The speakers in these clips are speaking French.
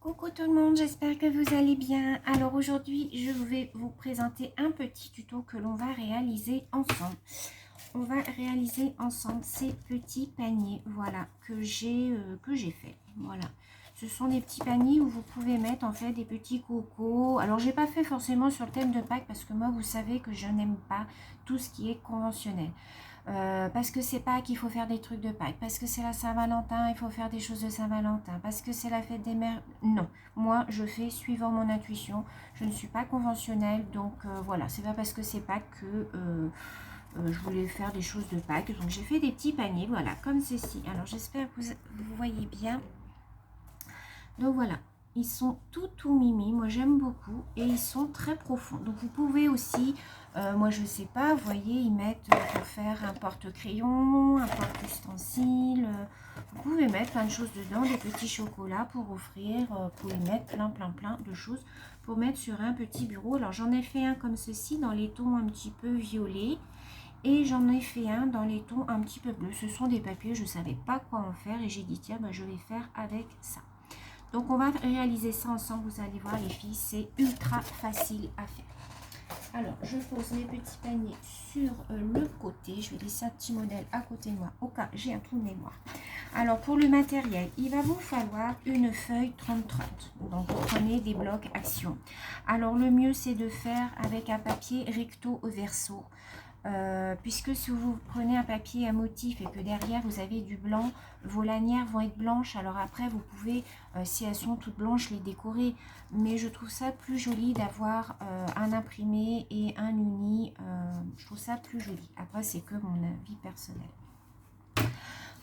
Coucou tout le monde, j'espère que vous allez bien. Alors aujourd'hui, je vais vous présenter un petit tuto que l'on va réaliser ensemble. On va réaliser ensemble ces petits paniers, voilà, que j'ai fait. Voilà, ce sont des petits paniers où vous pouvez mettre en fait des petits cocos. Alors j'ai pas fait forcément sur le thème de Pâques parce que moi, vous savez que je n'aime pas tout ce qui est conventionnel. Parce que c'est Pâques, il faut faire des trucs de Pâques. Parce que c'est la Saint-Valentin, il faut faire des choses de Saint-Valentin. Parce que c'est la fête des mères. Non, moi je fais suivant mon intuition. Je ne suis pas conventionnelle, donc voilà. C'est pas parce que c'est Pâques que je voulais faire des choses de Pâques. Donc j'ai fait des petits paniers, voilà, comme ceci. Alors j'espère que vous voyez bien. Donc voilà, ils sont tout mimi, moi j'aime beaucoup et ils sont très profonds. Donc vous pouvez aussi, moi je sais pas, vous voyez, ils mettent pour faire un porte-crayon, un porte-ustensile. Vous pouvez mettre plein de choses dedans, des petits chocolats pour offrir, vous pouvez mettre plein de choses pour mettre sur un petit bureau. Alors j'en ai fait un comme ceci dans les tons un petit peu violets. Et j'en ai fait un dans les tons un petit peu bleus. Ce sont des papiers, je ne savais pas quoi en faire et j'ai dit tiens, ben, je vais faire avec ça. Donc on va réaliser ça ensemble, vous allez voir les filles, c'est ultra facile à faire. Alors je pose mes petits paniers sur le côté, je vais laisser un petit modèle à côté de moi au cas j'ai un trou de mémoire. Alors pour le matériel, il va vous falloir une feuille 30-30, donc vous prenez des blocs action. Alors le mieux c'est de faire avec un papier recto verso. Puisque si vous prenez un papier à motif et que derrière vous avez du blanc, vos lanières vont être blanches. Alors après vous pouvez, si elles sont toutes blanches, les décorer. Mais je trouve ça plus joli d'avoir un imprimé et un uni. Je trouve ça plus joli. Après c'est que mon avis personnel.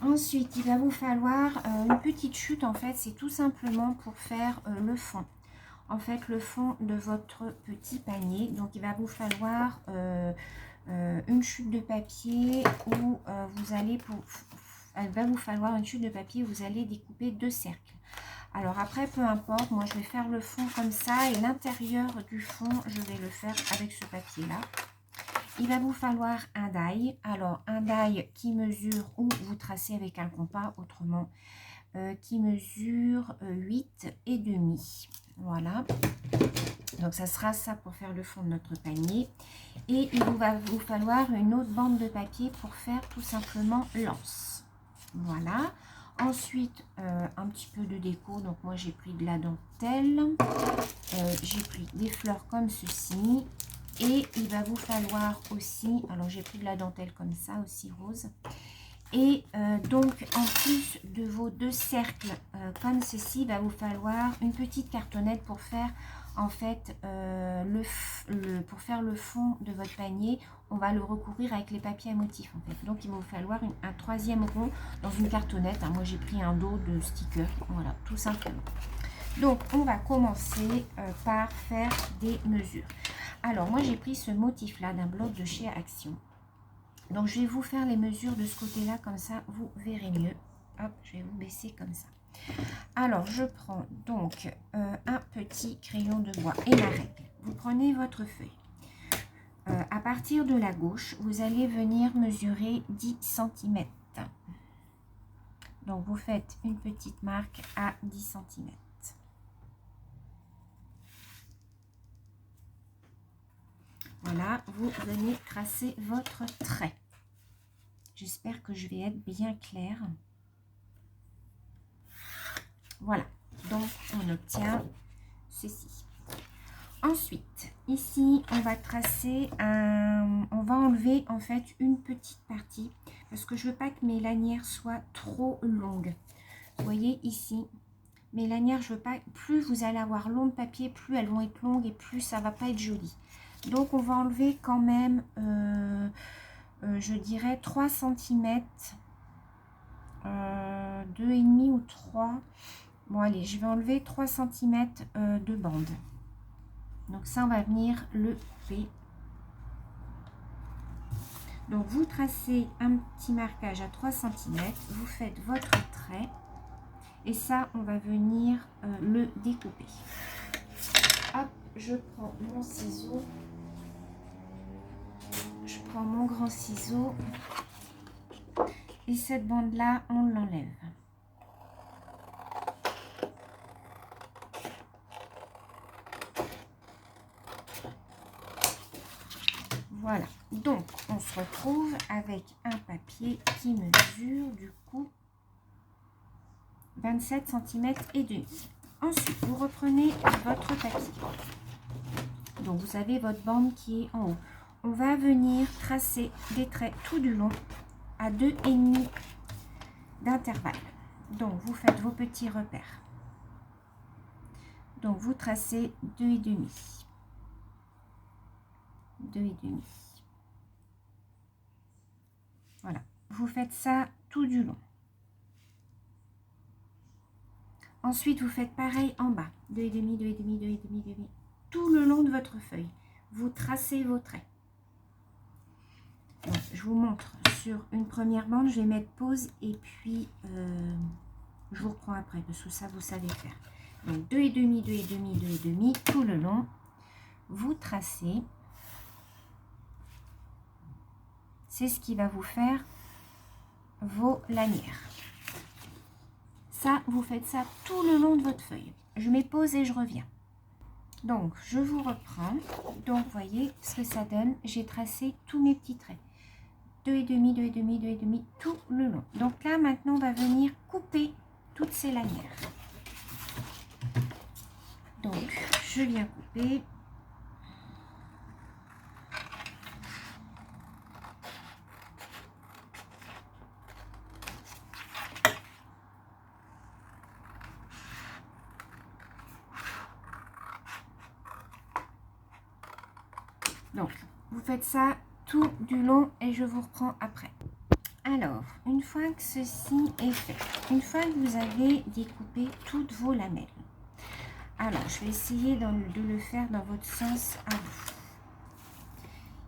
Ensuite il va vous falloir une petite chute. En fait c'est tout simplement pour faire le fond. En fait le fond de votre petit panier. Donc il va vous falloir... une chute de papier où elle va vous falloir une chute de papier où vous allez découper 2 cercles. Alors après peu importe, moi je vais faire le fond comme ça et l'intérieur du fond je vais le faire avec ce papier là. Il va vous falloir un die, alors un die qui mesure, ou vous tracez avec un compas autrement, qui mesure 8,5. Voilà. Donc ça sera ça pour faire le fond de notre panier. Et il va vous falloir une autre bande de papier pour faire tout simplement l'anse. Voilà. Ensuite, un petit peu de déco. Donc moi j'ai pris de la dentelle. J'ai pris des fleurs comme ceci. Et il va vous falloir aussi, alors j'ai pris de la dentelle comme ça aussi rose. Et donc en plus de vos 2 cercles comme ceci, il va vous falloir une petite cartonnette pour faire en fait pour faire le fond de votre panier. On va le recouvrir avec les papiers à motifs en fait. Donc il va vous falloir un 3e rond dans une cartonnette. Moi j'ai pris un dos de sticker, voilà, tout simplement. Donc on va commencer par faire des mesures. Alors moi j'ai pris ce motif là d'un bloc de chez Action. Donc je vais vous faire les mesures de ce côté là, comme ça vous verrez mieux. Hop, je vais vous baisser comme ça. Alors je prends donc un petit crayon de bois et la règle. Vous prenez votre feuille. À partir de la gauche, vous allez venir mesurer 10 cm. Donc vous faites une petite marque à 10 cm. Voilà, vous venez tracer votre trait. J'espère que je vais être bien claire. Voilà, donc on obtient ceci. Ensuite, ici, on va tracer on va enlever en fait une petite partie parce que je veux pas que mes lanières soient trop longues. Vous voyez ici, mes lanières, je veux pas, plus vous allez avoir long de papier, plus elles vont être longues et plus ça va pas être joli. Donc on va enlever quand même, je dirais 3 cm, 2,5 ou 3. Bon allez, je vais enlever 3 cm de bande. Donc ça, on va venir le couper. Donc vous tracez un petit marquage à 3 cm, vous faites votre trait et ça, on va venir le découper. Hop, je prends mon ciseau. Je prends mon grand ciseau et cette bande là, on l'enlève. Voilà, donc on se retrouve avec un papier qui mesure du coup 27 cm et demi. Ensuite, vous reprenez votre papier. Donc vous avez votre bande qui est en haut. On va venir tracer des traits tout du long à 2,5 d'intervalle. Donc vous faites vos petits repères. Donc vous tracez 2,5. 2,5. Voilà, vous faites ça tout du long. Ensuite, vous faites pareil en bas. 2,5, 2,5, 2,5, 2,5. Tout le long de votre feuille. Vous tracez vos traits. Donc, je vous montre sur une première bande. Je vais mettre pause et puis je vous reprends après parce que ça, vous savez faire. Donc, 2,5, 2,5, 2,5, tout le long. Vous tracez. C'est ce qui va vous faire vos lanières. Ça, vous faites ça tout le long de votre feuille. Je mets pause et je reviens. Donc, je vous reprends. Donc, voyez ce que ça donne. J'ai tracé tous mes petits traits. 2,5, 2,5, 2,5, tout le long. Donc là, maintenant, on va venir couper toutes ces lanières. Donc, je viens couper. Donc, vous faites ça tout du long et je vous reprends après. Alors, une fois que ceci est fait, une fois que vous avez découpé toutes vos lamelles, alors je vais essayer de le faire dans votre sens à vous.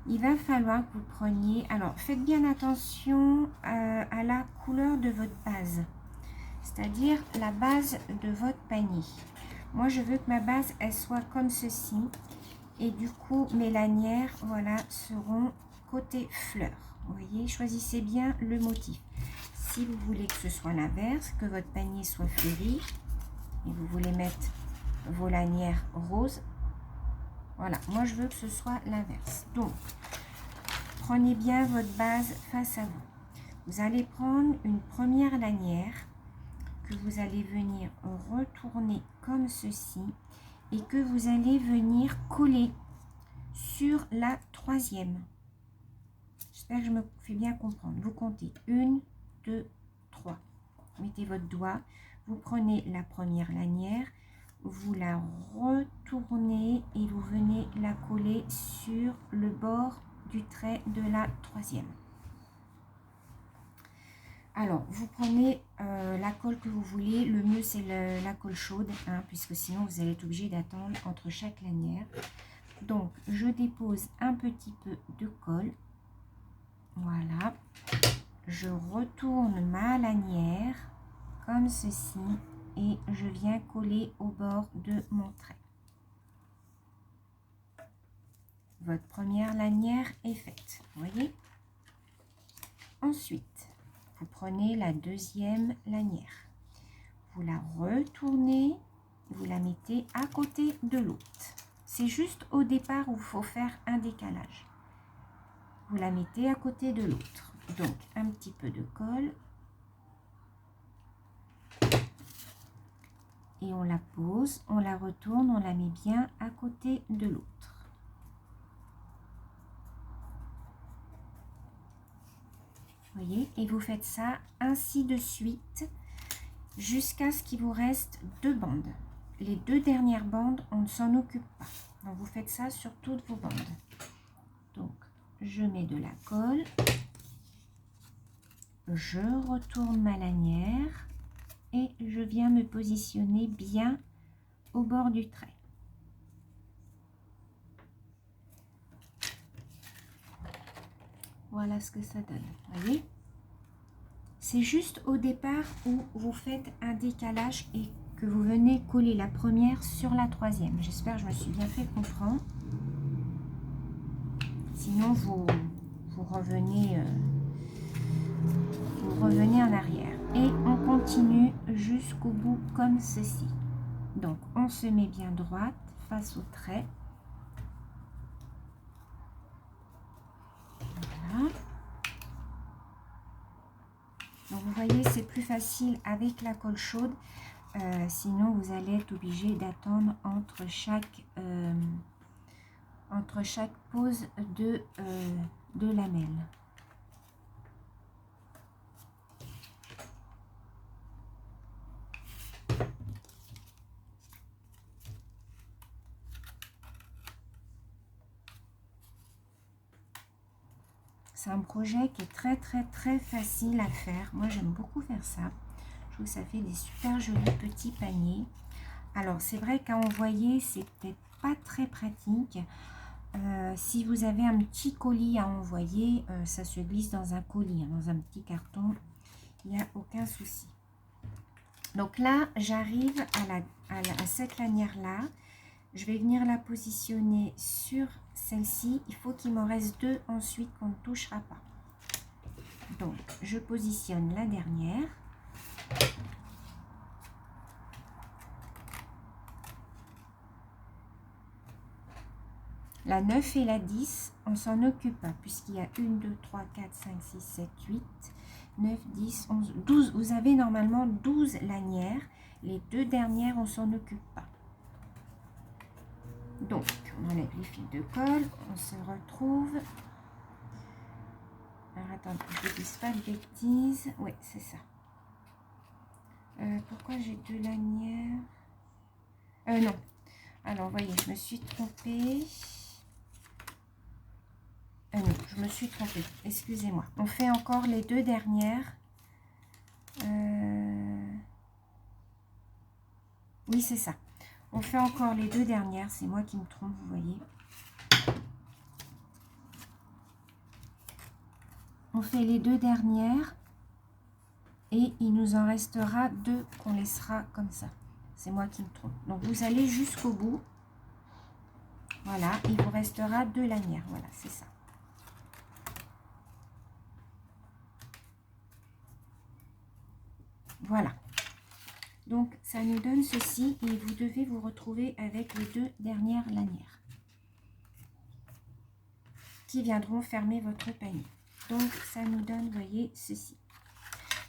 Il va falloir que vous preniez, alors faites bien attention à la couleur de votre base, c'est-à-dire la base de votre panier. Moi, je veux que ma base, elle soit comme ceci. Et du coup, mes lanières, voilà, seront côté fleur. Vous voyez, choisissez bien le motif. Si vous voulez que ce soit l'inverse, que votre panier soit fleuri, et vous voulez mettre vos lanières roses, voilà, moi je veux que ce soit l'inverse. Donc, prenez bien votre base face à vous. Vous allez prendre une première lanière que vous allez venir retourner comme ceci et que vous allez venir coller sur la troisième. J'espère que je me fais bien comprendre. Vous comptez 1, 2, 3. Mettez votre doigt, vous prenez la première lanière, vous la retournez et vous venez la coller sur le bord du trait de la troisième. Alors, vous prenez la colle que vous voulez. Le mieux, c'est la colle chaude, hein, puisque sinon, vous allez être obligé d'attendre entre chaque lanière. Donc, je dépose un petit peu de colle. Voilà. Je retourne ma lanière comme ceci et je viens coller au bord de mon trait. Votre première lanière est faite, vous voyez. Ensuite, vous prenez la deuxième lanière. Vous la retournez, vous la mettez à côté de l'autre. C'est juste au départ où il faut faire un décalage. Vous la mettez à côté de l'autre. Donc, un petit peu de colle. Et on la pose, on la retourne, on la met bien à côté de l'autre. Vous voyez, et vous faites ça ainsi de suite jusqu'à ce qu'il vous reste 2 bandes. Les 2 dernières bandes, on ne s'en occupe pas. Donc, vous faites ça sur toutes vos bandes. Donc, je mets de la colle. Je retourne ma lanière et je viens me positionner bien au bord du trait. Voilà ce que ça donne, vous voyez. C'est juste au départ où vous faites un décalage et que vous venez coller la première sur la troisième. J'espère que je me suis bien fait comprendre. Sinon, vous revenez en arrière. Et on continue jusqu'au bout comme ceci. Donc, on se met bien droite face au trait. Donc vous voyez, c'est plus facile avec la colle chaude. Sinon, vous allez être obligé d'attendre entre chaque pose de lamelles. C'est un projet qui est très facile à faire. Moi, j'aime beaucoup faire ça. Je trouve que ça fait des super jolis petits paniers. Alors, c'est vrai qu'à envoyer, c'est peut-être pas très pratique. Si vous avez un petit colis à envoyer, ça se glisse dans un colis, hein, dans un petit carton. Il n'y a aucun souci. Donc là, j'arrive à cette lanière-là. Je vais venir la positionner sur celle-ci. Il faut qu'il m'en reste deux ensuite qu'on ne touchera pas. Donc, je positionne la dernière. La 9 et la 10, on s'en occupe pas puisqu'il y a 1, 2, 3, 4, 5, 6, 7, 8, 9, 10, 11, 12. Vous avez normalement 12 lanières. Les deux dernières, on s'en occupe pas. Donc, on enlève les fils de colle, on se retrouve. Alors, attendez, je ne dise pas de bêtises. Oui, c'est ça. Pourquoi j'ai deux lanières? Non. Alors, voyez, je me suis trompée. Non, je me suis trompée. Excusez-moi. On fait encore les deux dernières. Oui, c'est ça. On fait encore les deux dernières. C'est moi qui me trompe, vous voyez. On fait les deux dernières. Et il nous en restera deux qu'on laissera comme ça. C'est moi qui me trompe. Donc, vous allez jusqu'au bout. Voilà. Il vous restera deux lanières. Voilà, c'est ça. Voilà. Donc, ça nous donne ceci. Et vous devez vous retrouver avec les deux dernières lanières qui viendront fermer votre panier. Donc, ça nous donne, vous voyez, ceci.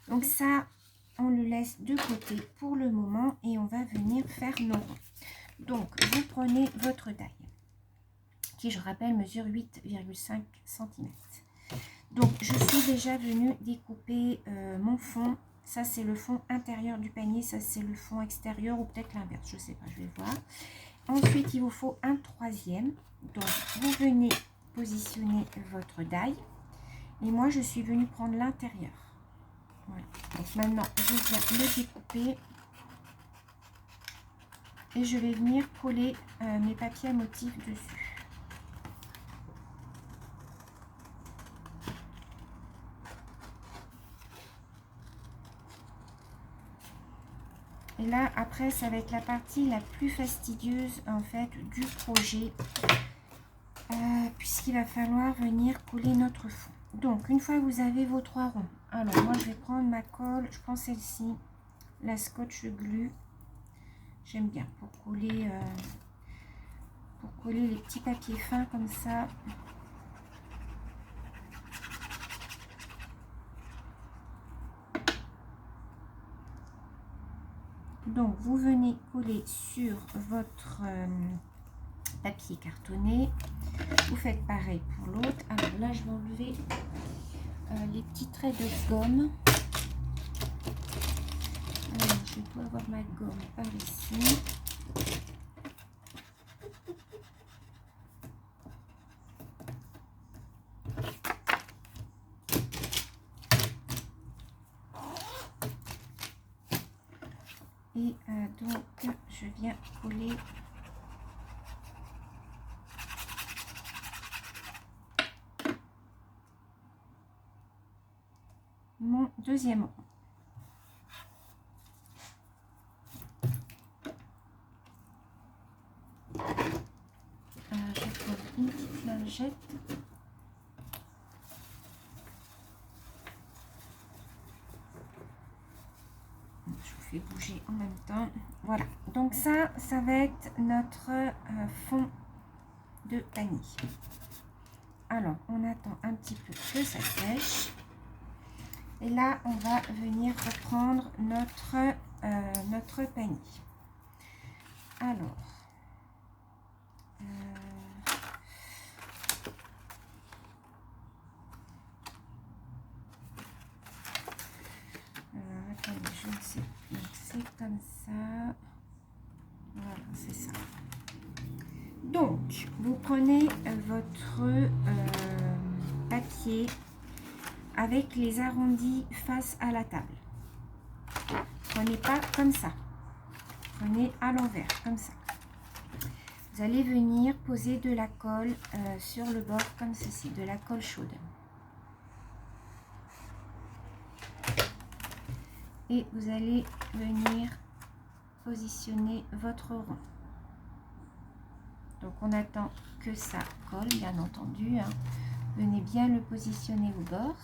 Donc, ça, on le laisse de côté pour le moment et on va venir faire nos rangs. Donc, vous prenez votre taille, qui, je rappelle, mesure 8,5 cm. Donc, je suis déjà venue découper mon fond. Ça, c'est le fond intérieur du panier. Ça, c'est le fond extérieur ou peut-être l'inverse. Je ne sais pas, je vais voir. Ensuite, il vous faut un troisième. Donc, vous venez positionner votre die. Et moi, je suis venue prendre l'intérieur. Voilà. Donc, maintenant, je viens le découper. Et je vais venir coller mes papiers à motif dessus. Et là, après, ça va être la partie la plus fastidieuse, en fait, du projet. Puisqu'il va falloir venir coller notre fond. Donc, une fois que vous avez vos trois ronds, alors moi, je vais prendre ma colle. Je prends celle-ci, la Scotch Glue. J'aime bien pour coller les petits papiers fins comme ça. Donc, vous venez coller sur votre papier cartonné. Vous faites pareil pour l'autre. Alors là, je vais enlever les petits traits de gomme. Alors, je dois avoir ma gomme par ici. Et donc, je viens coller mon deuxième rond. Je vais prendre une petite lingette. Je vous fais bouger en même temps. Voilà. Donc ça va être notre fond de panier. Alors, on attend un petit peu que ça sèche. Et là, on va venir reprendre notre panier. Alors, attendez, je ne sais plus. C'est comme ça. Voilà, c'est ça. Donc, vous prenez votre papier avec les arrondis face à la table. Prenez pas comme ça. Prenez à l'envers, comme ça. Vous allez venir poser de la colle sur le bord comme ceci, de la colle chaude. Et vous allez venir positionner votre rond. Donc on attend que ça colle, bien entendu, hein. Venez bien le positionner au bord.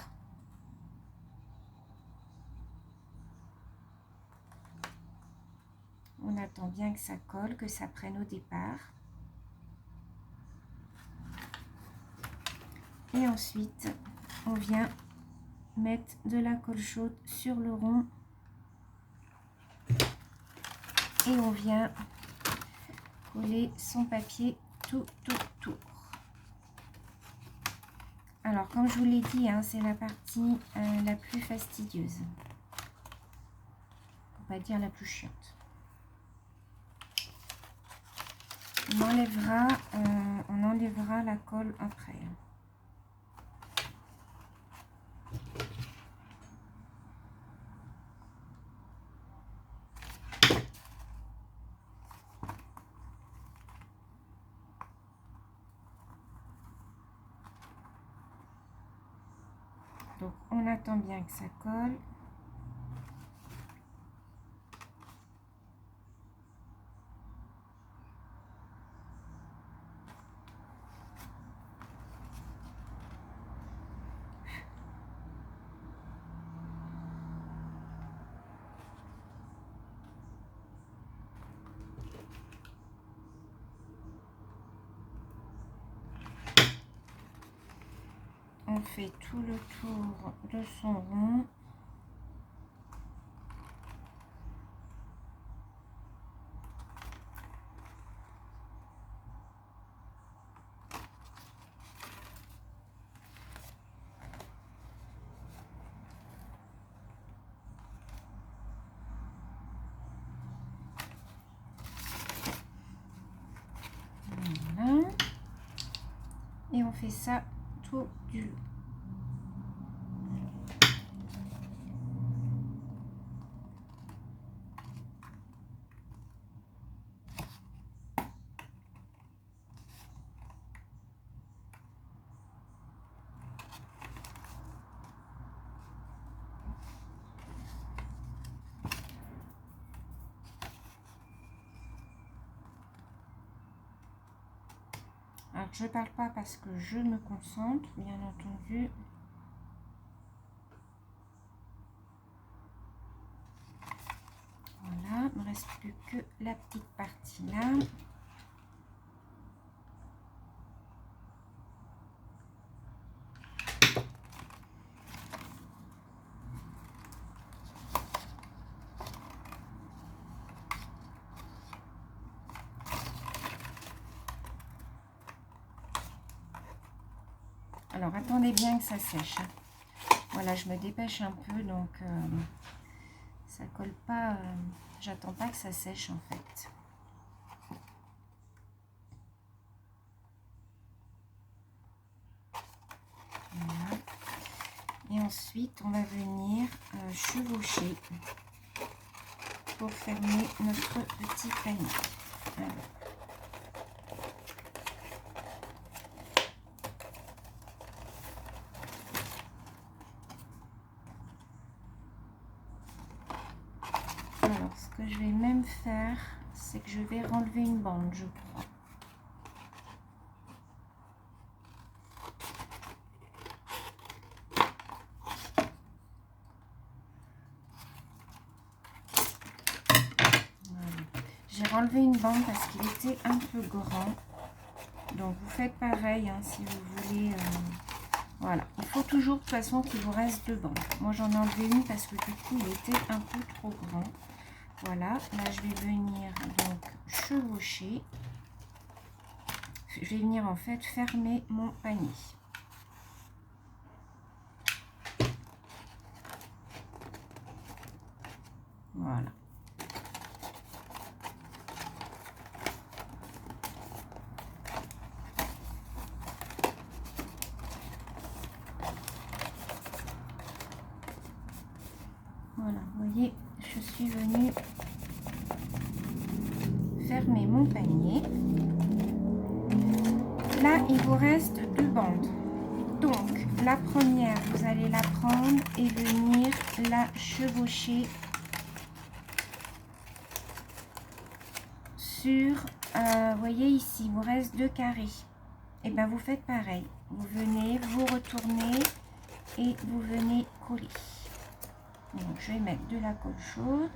On attend bien que ça colle, que ça prenne au départ. Et ensuite, on vient mettre de la colle chaude sur le rond. Et on vient coller son papier tout autour. Alors, comme je vous l'ai dit, hein, c'est la partie la plus fastidieuse. Pour pas dire la plus chiante. On enlèvera la colle après. Donc, on attend bien que ça colle. On fait tout le tour de son rond. Voilà. Et on fait ça tout du long. Alors, je ne parle pas parce que je me concentre, bien entendu. Voilà, il ne me reste plus que la petite partie là. Alors, attendez bien que ça sèche. Voilà, je me dépêche un peu, donc ça colle pas. J'attends pas que ça sèche, en fait. Voilà. Et ensuite, on va venir chevaucher pour fermer notre petit panier. Alors. Alors, ce que je vais même faire, c'est que je vais renlever une bande, je crois. Voilà. J'ai renlevé une bande parce qu'il était un peu grand. Donc, vous faites pareil, hein, si vous voulez Voilà, il faut toujours de toute façon qu'il vous reste 2 bandes. Moi j'en ai enlevé une parce que du coup il était un peu trop grand. Voilà, là je vais venir donc chevaucher. Je vais venir en fait fermer mon panier. Voilà. Voilà, vous voyez, je suis venue fermer mon panier. Là, il vous reste 2 bandes. Donc, la première, vous allez la prendre et venir la chevaucher sur, vous voyez ici, il vous reste 2 carrés. Et bien, vous faites pareil. Vous venez, vous retournez et vous venez coller. Donc, je vais mettre de la colle chaude.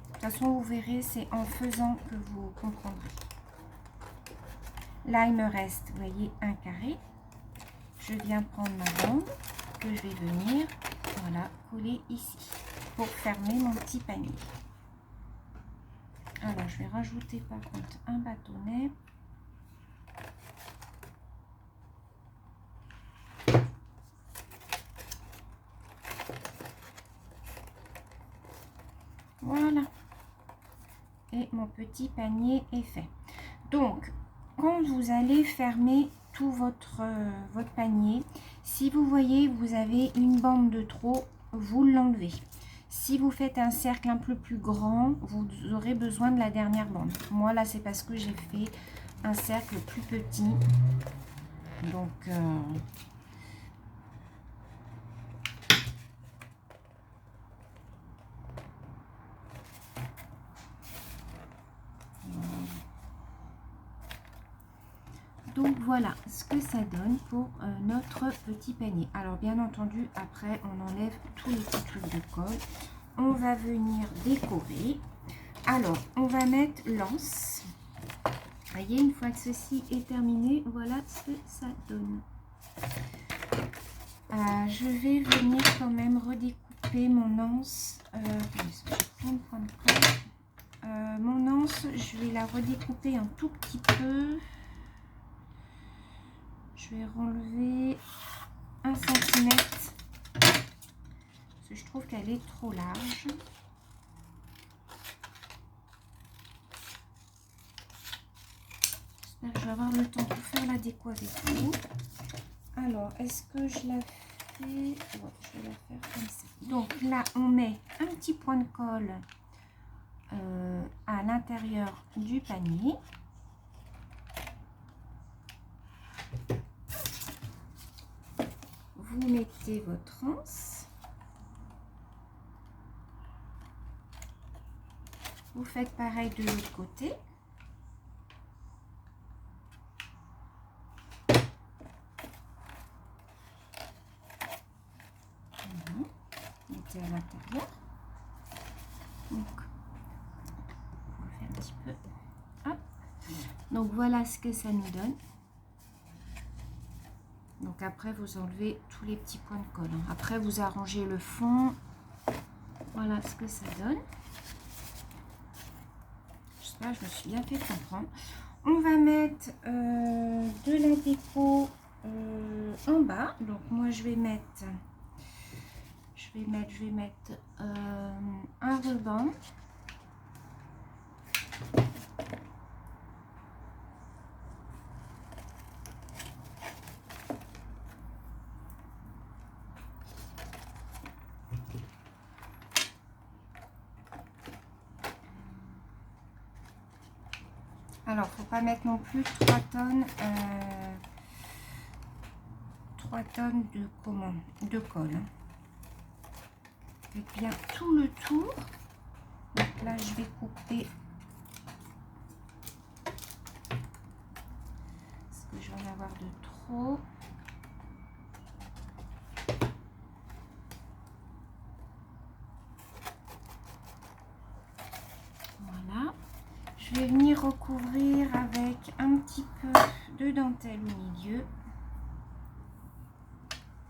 De toute façon, vous verrez, c'est en faisant que vous comprendrez. Là, il me reste, vous voyez, un carré. Je viens prendre ma bande que je vais venir, voilà, coller ici pour fermer mon petit panier. Alors, je vais rajouter par contre un bâtonnet. Voilà. Et mon petit panier est fait. Donc, quand vous allez fermer tout votre panier, si vous voyez vous avez une bande de trop, vous l'enlevez. Si vous faites un cercle un peu plus grand, vous aurez besoin de la dernière bande. Moi là c'est parce que j'ai fait un cercle plus petit. Donc voilà ce que ça donne pour notre petit panier. Alors bien entendu, après on enlève tous les petits trucs de colle. On va venir décorer. Alors on va mettre l'anse. Voyez, une fois que ceci est terminé, voilà ce que ça donne. Je vais venir quand même redécouper mon anse. Plein de points de colle. Mon anse, je vais la redécouper un tout petit peu. Je vais relever 1 cm parce que je trouve qu'elle est trop large. J'espère que je vais avoir le temps pour faire la déco avec vous. Alors, est-ce que je la fais? Ouais, je vais la faire comme ça. Donc là, on met un petit point de colle à l'intérieur du panier. Vous mettez votre anse. Vous faites pareil de l'autre côté. Mettez à l'intérieur. Donc, on fait un petit peu. Hop. Donc voilà ce que ça nous donne. Donc après vous enlevez tous les petits points de colle. Après vous arrangez le fond. Voilà ce que ça donne. J'espère que je me suis bien fait comprendre. On va mettre de la déco en bas. Donc moi je vais mettre un ruban. Alors, faut pas mettre non plus 3 tonnes, 3 tonnes de colle. Faites bien tout le tour. Donc là, je vais couper parce que je vais en avoir de trop. Voilà. Je Je vais venir recouvrir avec un petit peu de dentelle au milieu.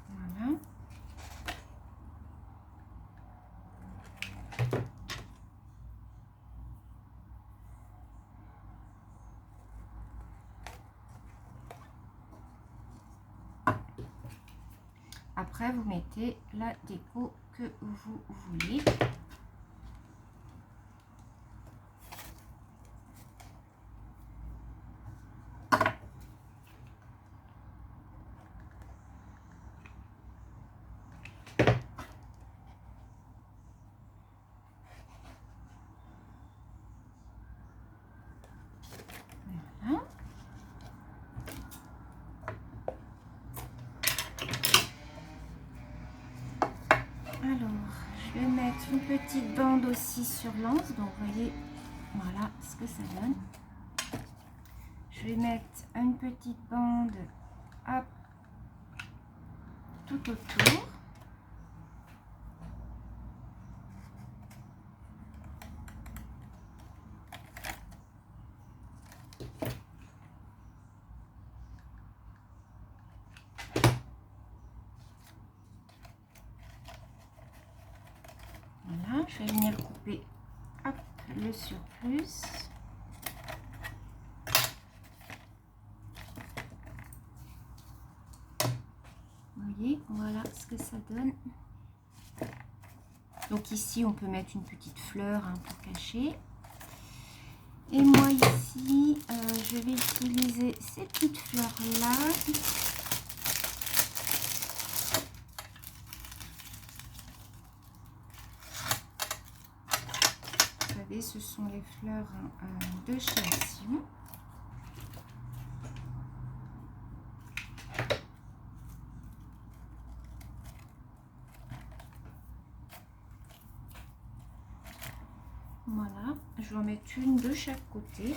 Voilà. Après, vous mettez la déco que vous voulez. Voilà. Alors, je vais mettre une petite bande aussi sur l'anse. Donc, vous voyez, voilà ce que ça donne. Je vais mettre une petite bande hop, tout autour. Voilà, je vais venir couper hop, le surplus. Vous voyez, voilà ce que ça donne. Donc ici, on peut mettre une petite fleur hein, pour cacher. Et moi ici, je vais utiliser ces petites fleurs-là. Vous savez, ce sont les fleurs de chez Action. Voilà, je vais en mettre une de chaque côté.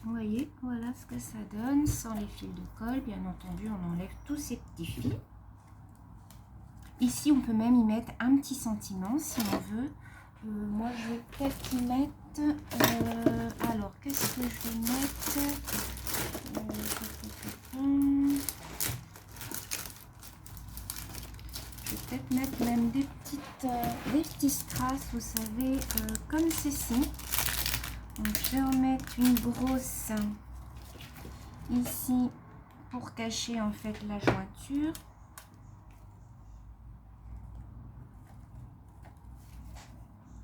Vous voyez, voilà ce que ça donne sans les fils de colle. Bien entendu, on enlève tous ces petits fils. Ici, on peut même y mettre un petit sentiment si on veut. Moi, je vais peut-être y mettre... alors, qu'est-ce que je vais mettre Je vais peut-être mettre même des petits strass, vous savez, comme ceci. Donc, je vais en mettre une grosse ici pour cacher en fait la jointure.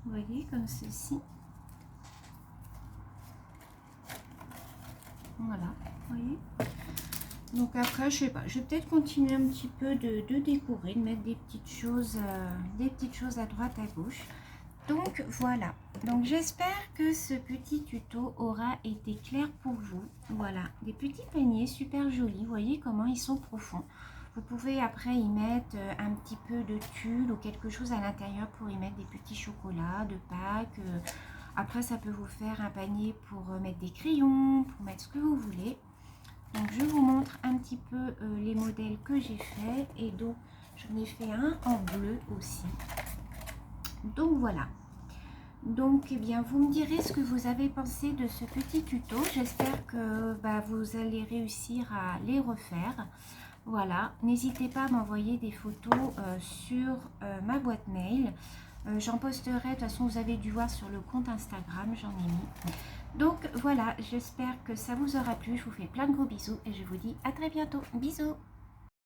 Vous voyez, comme ceci. Voilà, vous voyez. Donc après, je sais pas, je vais peut-être continuer un petit peu de décorer, de mettre des petites choses à droite, à gauche. Donc voilà, donc j'espère que ce petit tuto aura été clair pour vous. Voilà, des petits paniers super jolis, vous voyez comment ils sont profonds. Vous pouvez après y mettre un petit peu de tulle ou quelque chose à l'intérieur pour y mettre des petits chocolats de Pâques. Après, ça peut vous faire un panier pour mettre des crayons, pour mettre ce que vous voulez. Donc, je vous montre un petit peu les modèles que j'ai fait. Et donc, j'en ai fait un en bleu aussi. Donc, voilà. Donc, eh bien, vous me direz ce que vous avez pensé de ce petit tuto. J'espère que vous allez réussir à les refaire. Voilà, n'hésitez pas à m'envoyer des photos sur ma boîte mail. J'en posterai, de toute façon vous avez dû voir sur le compte Instagram, j'en ai mis. Donc voilà, j'espère que ça vous aura plu. Je vous fais plein de gros bisous et je vous dis à très bientôt. Bisous!